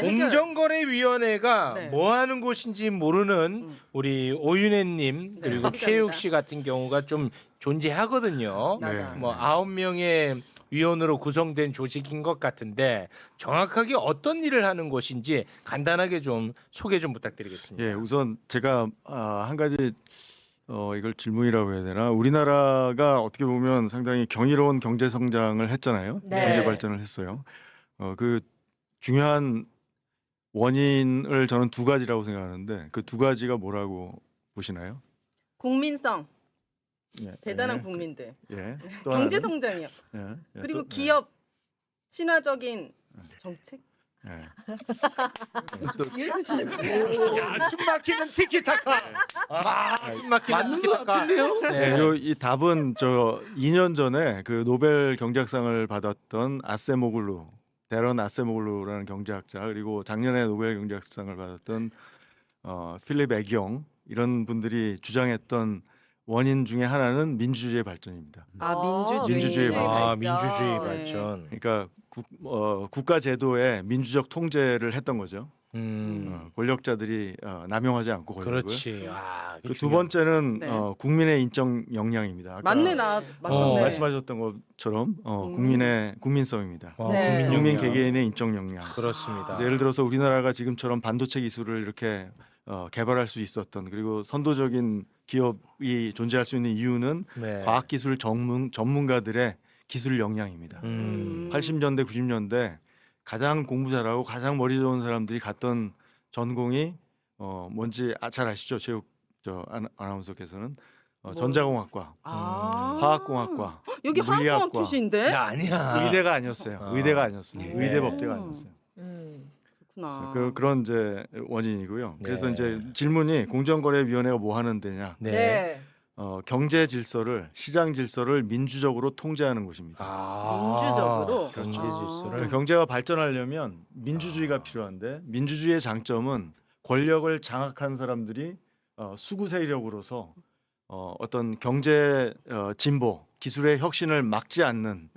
공정거래위원회가 네. 뭐 하는 곳인지 모르는 우리 오윤혜님 그리고 네, 최욱 감사합니다. 씨 같은 경우가 좀 존재하거든요. 맞아요. 뭐 9명의 위원으로 구성된 조직인 것 같은데 정확하게 어떤 일을 하는 곳인지 간단하게 좀 소개 좀 부탁드리겠습니다. 예, 우선 제가 한 가지 이걸 질문이라고 해야 되나? 우리나라가 어떻게 보면 상당히 경이로운 경제 성장을 했잖아요. 네. 경제 발전을 했어요. 그 중요한 원인을 저는 두 가지라고 생각하는데 그 두 가지가 뭐라고 보시나요? 국민성, 예, 대단한 예, 국민들, 예. 또 경제 하나는? 성장이요. 예, 예, 그리고 또, 기업 친화적인 정책. 예. 야, 숨막히는 티키타카. 숨막히는 티키타카. 네, 이 답은 저 2년 전에 그 노벨 경제학상을 받았던 아세모글루, 데런 아세모글루라는 경제학자 그리고 작년에 노벨 경제학상을 받았던 필립 애기영 이런 분들이 주장했던 원인 중에 하나는 민주주의 발전입니다. 민주주의 발전. 민주주의 네. 발전. 그러니까 국가 제도의 민주적 통제를 했던 거죠. 권력자들이 남용하지 않고 권력을. 그렇지. 그 두 번째는 네. 국민의 인적 역량입니다. 아까 맞네 맞췄네. 말씀하셨던 것처럼 국민의 국민성입니다. 네. 국민 역량. 개개인의 인적 역량. 그렇습니다. 예를 들어서 우리나라가 지금처럼 반도체 기술을 이렇게 개발할 수 있었던 그리고 선도적인 기업이 존재할 수 있는 이유는 네. 과학기술 전문가들의 기술 역량입니다. 80년대 90년대 가장 공부 잘하고 가장 머리 좋은 사람들이 갔던 전공이 뭔지 잘 아시죠? 체육 아나운서께서는 전자공학과, 화학공학과, 여기 화학공학 물리학과. 출신인데. 나 아니야. 의대가 아니었어요. 의대가 아니었어요. 네. 의대 법대가 아니었어요. 그렇구나. 그런 이제 원인이고요. 그래서 네. 이제 질문이 공정거래위원회가 뭐 하는 데냐? 네. 경제 질서를 시장 질서를 민주적으로 통제하는 곳입니다. 민주적으로? 경제 질서를. 그러니까 경제가 발전하려면 민주주의가 필요한데 민주주의의 장점은 권력을 장악한 사람들이 수구 세력으로서 어떤 경제 진보, 기술의 혁신을 막지 않는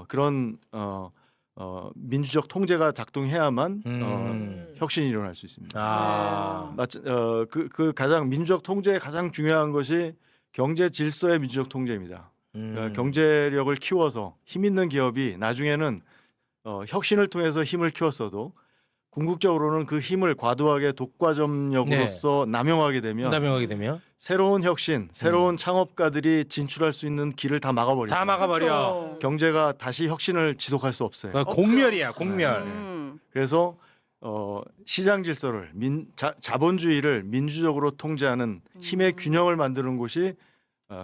그런 민주적 통제가 작동해야만 혁신이 일어날 수 있습니다. 그 가장 민주적 통제의 가장 중요한 것이 경제 질서의 민주적 통제입니다. 그러니까 경제력을 키워서 힘 있는 기업이 나중에는 혁신을 통해서 힘을 키웠어도 궁극적으로는 그 힘을 과도하게 독과점력으로서 남용하게 되면 새로운 혁신, 새로운 창업가들이 진출할 수 있는 길을 다 막아버립니다. 다 막아버려. 그렇죠. 경제가 다시 혁신을 지속할 수 없어요. 공멸이야, 공멸. 그래서 시장 질서를 자본주의를 민주적으로 통제하는 힘의 균형을 만드는 곳이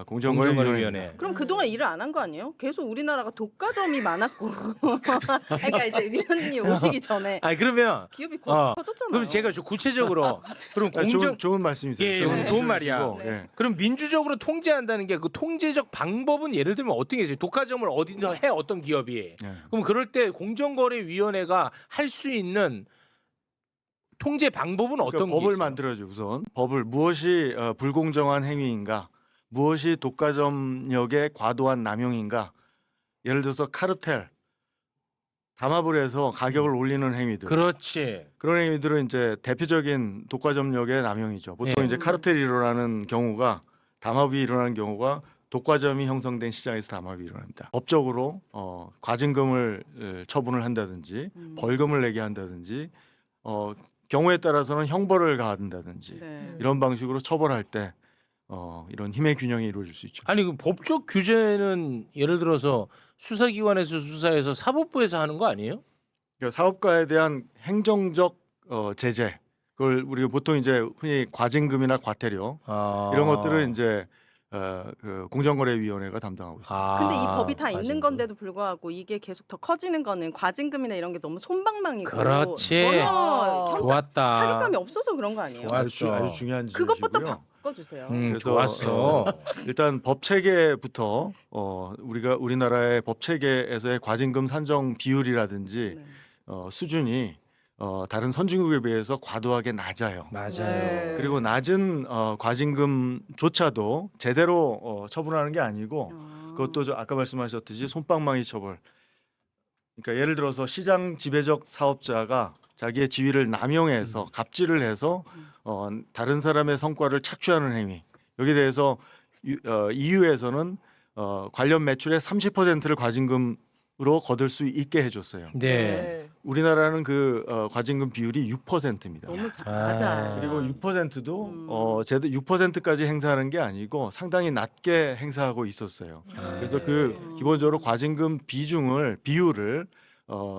공정거래위원회. 그럼 그동안 일을 안 한 거 아니에요? 계속 우리나라가 독과점이 많았고. 그러니까 이제 위원님이 오시기 전에 아니 그러면 기업이 커졌잖아요. 그럼 제가 좀 구체적으로 그럼 좋은 말씀이세요. 예, 좋은 말이야. 네. 그럼 민주적으로 통제한다는 게 그 통제적 방법은 예를 들면 어떤 게 있어요? 독과점을 어디서 해 어떤 기업이? 그럼 그럴 때 공정거래위원회가 할 수 있는 통제 방법은 어떤 게 법을 있어요? 만들어줘 우선 법을 무엇이 불공정한 행위인가, 무엇이 독과점력의 과도한 남용인가. 예를 들어서 카르텔, 담합을 해서 가격을 올리는 행위들. 그렇지. 그런 행위들은 이제 대표적인 독과점력의 남용이죠. 보통 이제 카르텔이 일어나는 경우가 담합이 일어나는 경우가 독과점이 형성된 시장에서 담합이 일어납니다. 법적으로 과징금을 처분을 한다든지 벌금을 내게 한다든지 경우에 따라서는 형벌을 가한다든지 이런 방식으로 처벌할 때 이런 힘의 균형이 이루어질 수 있죠. 아니 그 법적 규제는 예를 들어서 수사기관에서 수사해서 사법부에서 하는 거 아니에요? 그러니까 사업가에 대한 행정적 제재, 그걸 우리가 보통 이제 흔히 과징금이나 과태료 이런 것들을 이제 그 공정거래위원회가 담당하고 있습니다. 근데 이 법이 다 있는 과징금. 건데도 불구하고 이게 계속 더 커지는 거는 과징금이나 이런 게 너무 솜방망이고 그렇지. 전혀 좋았다. 타격감이 없어서 그런 거 아니에요? 좋았어. 아주 중요한 그것부터 지적이고요. 바꿔주세요. 그래서, 좋았어. 일단 법 체계부터 우리나라의 법 체계에서의 과징금 산정 비율이라든지 네. 수준이 다른 선진국에 비해서 과도하게 낮아요. 맞아요. 그리고 낮은 과징금조차도 제대로 처분하는 게 아니고 그것도 아까 말씀하셨듯이 솜방망이 처벌. 그러니까 예를 들어서 시장 지배적 사업자가 자기의 지위를 남용해서 갑질을 해서 다른 사람의 성과를 착취하는 행위. 여기에 대해서 EU에서는 관련 매출의 30%를 과징금으로 거둘 수 있게 해줬어요. 네. 우리나라는 그 과징금 비율이 6%입니다. 너무 낮아. 그리고 6%도 제도 6%까지 행사하는 게 아니고 상당히 낮게 행사하고 있었어요. 그래서 그 기본적으로 과징금 비율을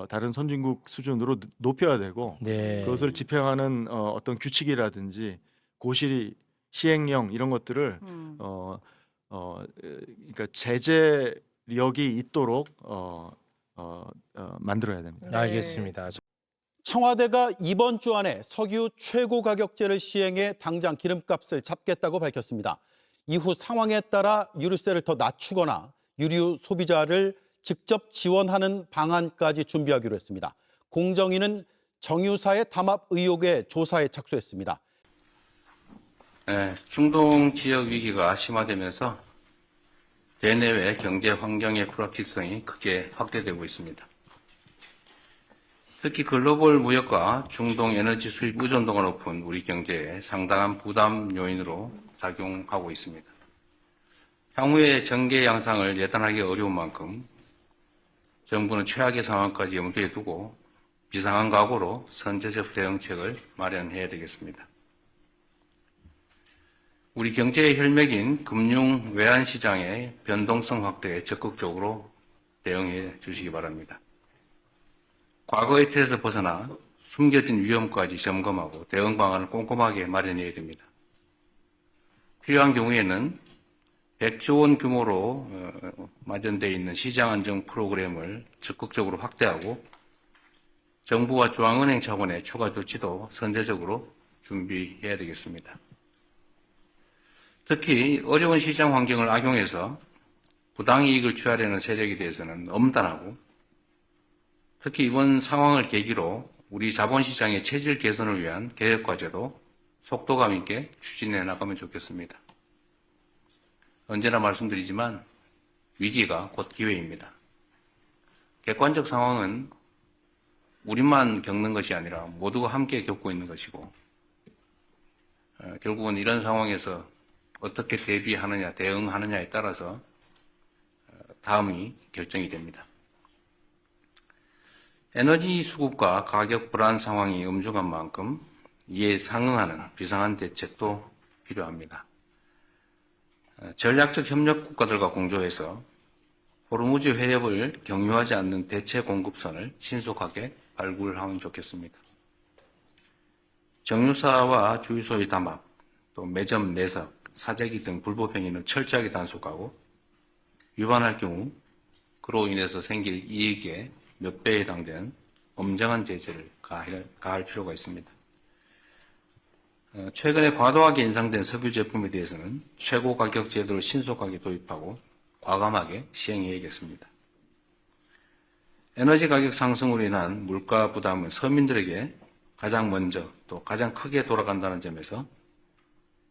다른 선진국 수준으로 높여야 되고 네. 그것을 집행하는 어떤 규칙이라든지 고시 시행령 이런 것들을 그러니까 제재력이 있도록 만들어야 됩니다. 네. 알겠습니다. 청와대가 이번 주 안에 석유 최고 가격제를 시행해 당장 기름값을 잡겠다고 밝혔습니다. 이후 상황에 따라 유류세를 더 낮추거나 유류 소비자를 직접 지원하는 방안까지 준비하기로 했습니다. 공정위는 정유사의 담합 의혹의 조사에 착수했습니다. 네, 중동 지역 위기가 심화되면서 대내외 경제 환경의 불확실성이 크게 확대되고 있습니다. 특히 글로벌 무역과 중동 에너지 수입 의존도가 높은 우리 경제에 상당한 부담 요인으로 작용하고 있습니다. 향후의 전개 양상을 예단하기 어려운 만큼 정부는 최악의 상황까지 염두에 두고 비상한 각오로 선제적 대응책을 마련해야 되겠습니다. 우리 경제의 혈맥인 금융 외환 시장의 변동성 확대에 적극적으로 대응해 주시기 바랍니다. 과거의 틀에서 벗어나 숨겨진 위험까지 점검하고 대응 방안을 꼼꼼하게 마련해야 됩니다. 필요한 경우에는 100조 원 규모로 마련되어 있는 시장 안정 프로그램을 적극적으로 확대하고 정부와 중앙은행 차원의 추가 조치도 선제적으로 준비해야 되겠습니다. 특히 어려운 시장 환경을 악용해서 부당이익을 취하려는 세력에 대해서는 엄단하고 특히 이번 상황을 계기로 우리 자본시장의 체질 개선을 위한 개혁과제도 속도감 있게 추진해 나가면 좋겠습니다. 언제나 말씀드리지만 위기가 곧 기회입니다. 객관적 상황은 우리만 겪는 것이 아니라 모두가 함께 겪고 있는 것이고 결국은 이런 상황에서 어떻게 대비하느냐, 대응하느냐에 따라서 다음이 결정이 됩니다. 에너지 수급과 가격 불안 상황이 엄중한 만큼 이에 상응하는 비상한 대책도 필요합니다. 전략적 협력 국가들과 공조해서 호르무즈 해협을 경유하지 않는 대체 공급선을 신속하게 발굴하면 좋겠습니다. 정유사와 주유소의 담합, 또 매점 내석, 사재기 등 불법 행위는 철저하게 단속하고 위반할 경우 그로 인해서 생길 이익의 몇 배에 해당되는 엄정한 제재를 가할 필요가 있습니다. 최근에 과도하게 인상된 석유 제품에 대해서는 최고 가격 제도를 신속하게 도입하고 과감하게 시행해야겠습니다. 에너지 가격 상승으로 인한 물가 부담은 서민들에게 가장 먼저 또 가장 크게 돌아간다는 점에서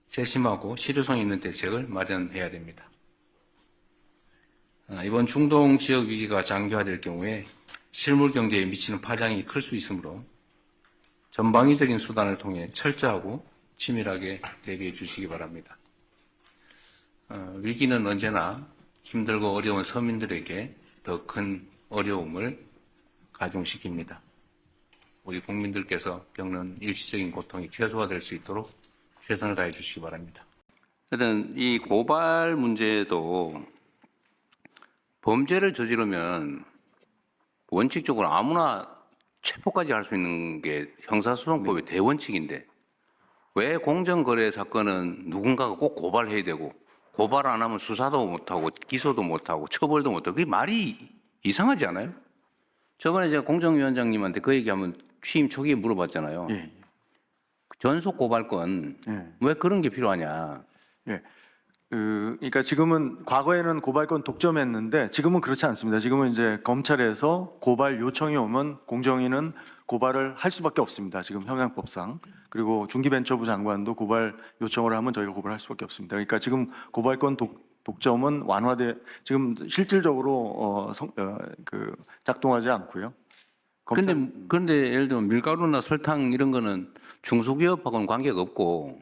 세심하고 실효성 있는 대책을 마련해야 됩니다. 이번 중동 지역 위기가 장기화될 경우에 실물 경제에 미치는 파장이 클 수 있으므로 전방위적인 수단을 통해 철저하고 치밀하게 대비해 주시기 바랍니다. 위기는 언제나 힘들고 어려운 서민들에게 더 큰 어려움을 가중시킵니다. 우리 국민들께서 겪는 일시적인 고통이 최소화될 수 있도록 최선을 다해 주시기 바랍니다. 하여튼 이 고발 문제도 범죄를 저지르면 원칙적으로 아무나 체포까지 할 수 있는 게 형사소송법의 대원칙인데 왜 공정거래 사건은 누군가가 꼭 고발해야 되고 고발 안 하면 수사도 못하고 기소도 못하고 처벌도 못하고 그게 말이 이상하지 않아요? 저번에 제가 공정위원장님한테 그 얘기하면 취임 초기에 물어봤잖아요. 예. 전속 고발권 예. 왜 그런 게 필요하냐? 예. 그러니까 지금은 과거에는 고발권 독점했는데 지금은 그렇지 않습니다. 지금은 이제 검찰에서 고발 요청이 오면 공정위는 고발을 할 수밖에 없습니다. 지금 형량법상. 그리고 중기벤처부 장관도 고발 요청을 하면 저희가 고발할 수밖에 없습니다. 그러니까 지금 고발권 독점은 완화돼 지금 실질적으로 작동하지 않고요. 그런데 예를 들면 밀가루나 설탕 이런 거는 중소기업하고는 관계가 없고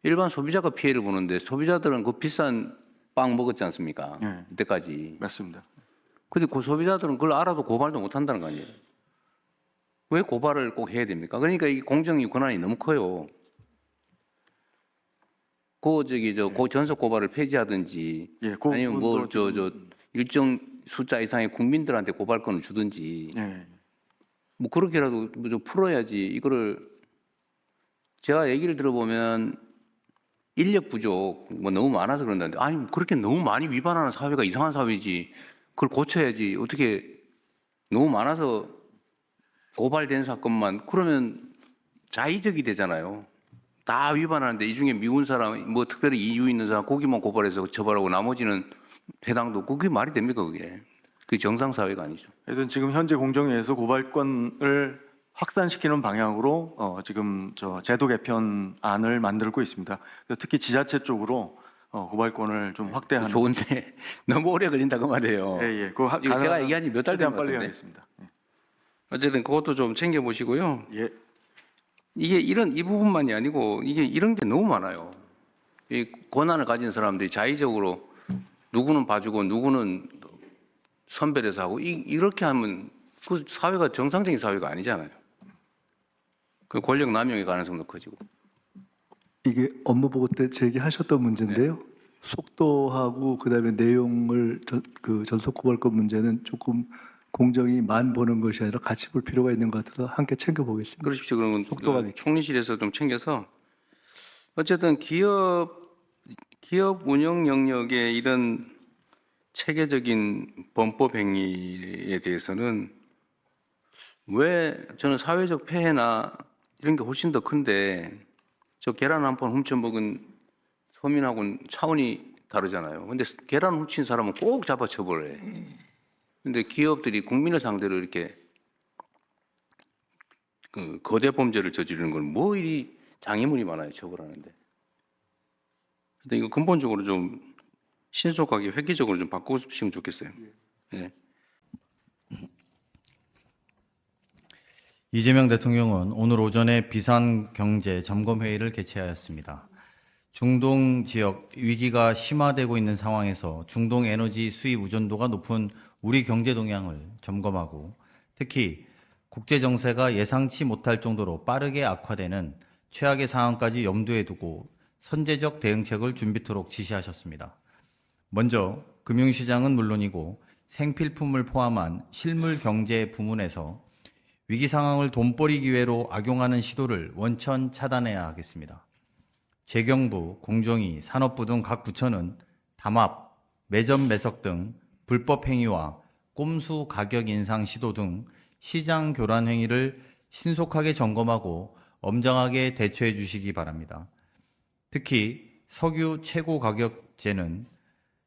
일반 소비자가 피해를 보는데 소비자들은 그 비싼 빵 먹었지 않습니까? 네. 이때까지. 맞습니다. 근데 그 소비자들은 그걸 알아도 고발도 못 한다는 거 아니에요? 왜 고발을 꼭 해야 됩니까? 그러니까 이 공정위 권한이 너무 커요. 그 전속 고발을 폐지하든지 예, 아니면 일정 숫자 이상의 국민들한테 고발권을 주든지 예. 뭐 그렇게라도 좀 풀어야지. 이거를 제가 얘기를 들어보면 인력 부족 뭐 너무 많아서 그런다는데 아니 그렇게 너무 많이 위반하는 사회가 이상한 사회지. 그걸 고쳐야지. 어떻게 너무 많아서 고발된 사건만 그러면 자의적이 되잖아요. 다 위반하는데 이 중에 미운 사람 뭐 특별히 이유 있는 사람 거기만 고발해서 처벌하고 나머지는 해당도 그게 말이 됩니까 그게? 그게 정상 사회가 아니죠. 하여튼 지금 현재 공정위에서 고발권을 확산시키는 방향으로 지금 저 제도 개편안을 만들고 있습니다. 그래서 특히 지자체 쪽으로 고발권을 좀 확대하는. 좋은데 너무 오래 걸린다 그 말이에요. 예. 이거 제가 얘기한 지 몇 달 된 최대한 것 빨리 같은데. 하겠습니다. 어쨌든 그것도 좀 챙겨 보시고요. 예. 이게 이 부분만이 아니고 이게 이런 게 너무 많아요. 이 권한을 가진 사람들이 자의적으로 누구는 봐주고 누구는 선별해서 하고 이렇게 하면 그 사회가 정상적인 사회가 아니잖아요. 그 권력 남용의 가능성도 커지고. 이게 업무 보고 때 제기하셨던 문제인데요. 속도하고 그다음에 내용을 전속 고발권 문제는 조금 공정이 만 보는 것이 아니라 같이 볼 필요가 있는 것 같아서 함께 챙겨보겠습니다. 그러십시오. 그러면 속도가 그 총리실에서 좀 챙겨서 어쨌든 기업 운영 영역의 이런 체계적인 범법 행위에 대해서는 왜 저는 사회적 폐해나 이런 게 훨씬 더 큰데 저 계란 한 판 훔쳐먹은 서민하고는 차원이 다르잖아요. 근데 계란 훔친 사람은 꼭 잡아 처벌해. 근데 기업들이 국민을 상대로 이렇게 그 거대 범죄를 저지르는 건 뭐 이리 장애물이 많아요, 처벌하는데. 근데 이거 근본적으로 좀 신속하게 획기적으로 좀 바꾸시면 좋겠어요. 예. 이재명 대통령은 오늘 오전에 비상경제 점검회의를 개최하였습니다. 중동 지역 위기가 심화되고 있는 상황에서 중동 에너지 수입 의존도가 높은 우리 경제 동향을 점검하고 특히 국제 정세가 예상치 못할 정도로 빠르게 악화되는 최악의 상황까지 염두에 두고 선제적 대응책을 준비토록 지시하셨습니다. 먼저 금융시장은 물론이고 생필품을 포함한 실물 경제 부문에서 위기 상황을 돈벌이 기회로 악용하는 시도를 원천 차단해야 하겠습니다. 재경부, 공정위, 산업부 등 각 부처는 담합, 매점 매석 등 불법 행위와 꼼수 가격 인상 시도 등 시장 교란 행위를 신속하게 점검하고 엄정하게 대처해 주시기 바랍니다. 특히 석유 최고 가격제는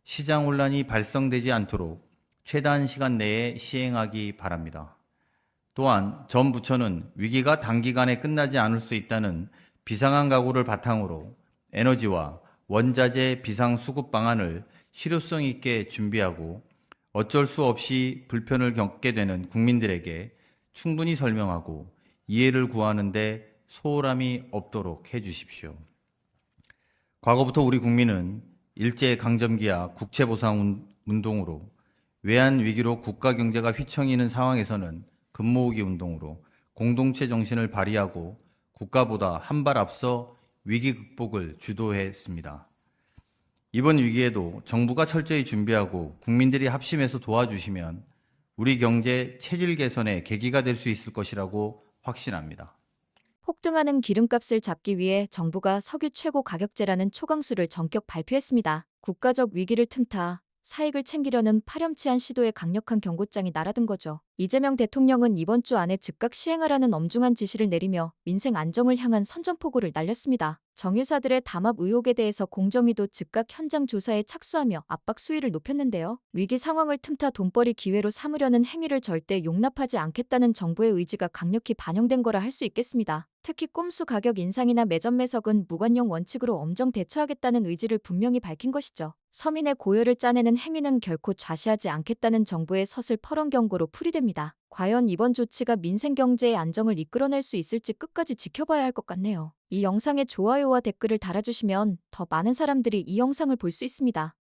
시장 혼란이 발생되지 않도록 최단 시간 내에 시행하기 바랍니다. 또한 전 부처는 위기가 단기간에 끝나지 않을 수 있다는 비상한 각오를 바탕으로 에너지와 원자재 비상 수급 방안을 실효성 있게 준비하고 어쩔 수 없이 불편을 겪게 되는 국민들에게 충분히 설명하고 이해를 구하는 데 소홀함이 없도록 해 주십시오. 과거부터 우리 국민은 일제강점기와 국채보상 운동으로 외환위기로 국가 경제가 휘청이는 상황에서는 금모으기 운동으로 공동체 정신을 발휘하고 국가보다 한 발 앞서 위기 극복을 주도했습니다. 이번 위기에도 정부가 철저히 준비하고 국민들이 합심해서 도와주시면 우리 경제 체질 개선의 계기가 될 수 있을 것이라고 확신합니다. 폭등하는 기름값을 잡기 위해 정부가 석유 최고 가격제라는 초강수를 전격 발표했습니다. 국가적 위기를 틈타 사익을 챙기려는 파렴치한 시도에 강력한 경고장이 날아든 거죠. 이재명 대통령은 이번 주 안에 즉각 시행하라는 엄중한 지시를 내리며 민생 안정을 향한 선전포고를 날렸습니다. 정유사들의 담합 의혹에 대해서 공정위도 즉각 현장 조사에 착수하며 압박 수위를 높였는데요. 위기 상황을 틈타 돈벌이 기회로 삼으려는 행위를 절대 용납하지 않겠다는 정부의 의지가 강력히 반영된 거라 할 수 있겠습니다. 특히 꼼수 가격 인상이나 매점 매석은 무관용 원칙으로 엄정 대처하겠다는 의지를 분명히 밝힌 것이죠. 서민의 고열을 짜내는 행위는 결코 좌시하지 않겠다는 정부의 서슬퍼런 경고로 풀이됩니다. 과연 이번 조치가 민생 경제의 안정을 이끌어낼 수 있을지 끝까지 지켜봐야 할 것 같네요. 이 영상에 좋아요와 댓글을 달아주시면 더 많은 사람들이 이 영상을 볼 수 있습니다.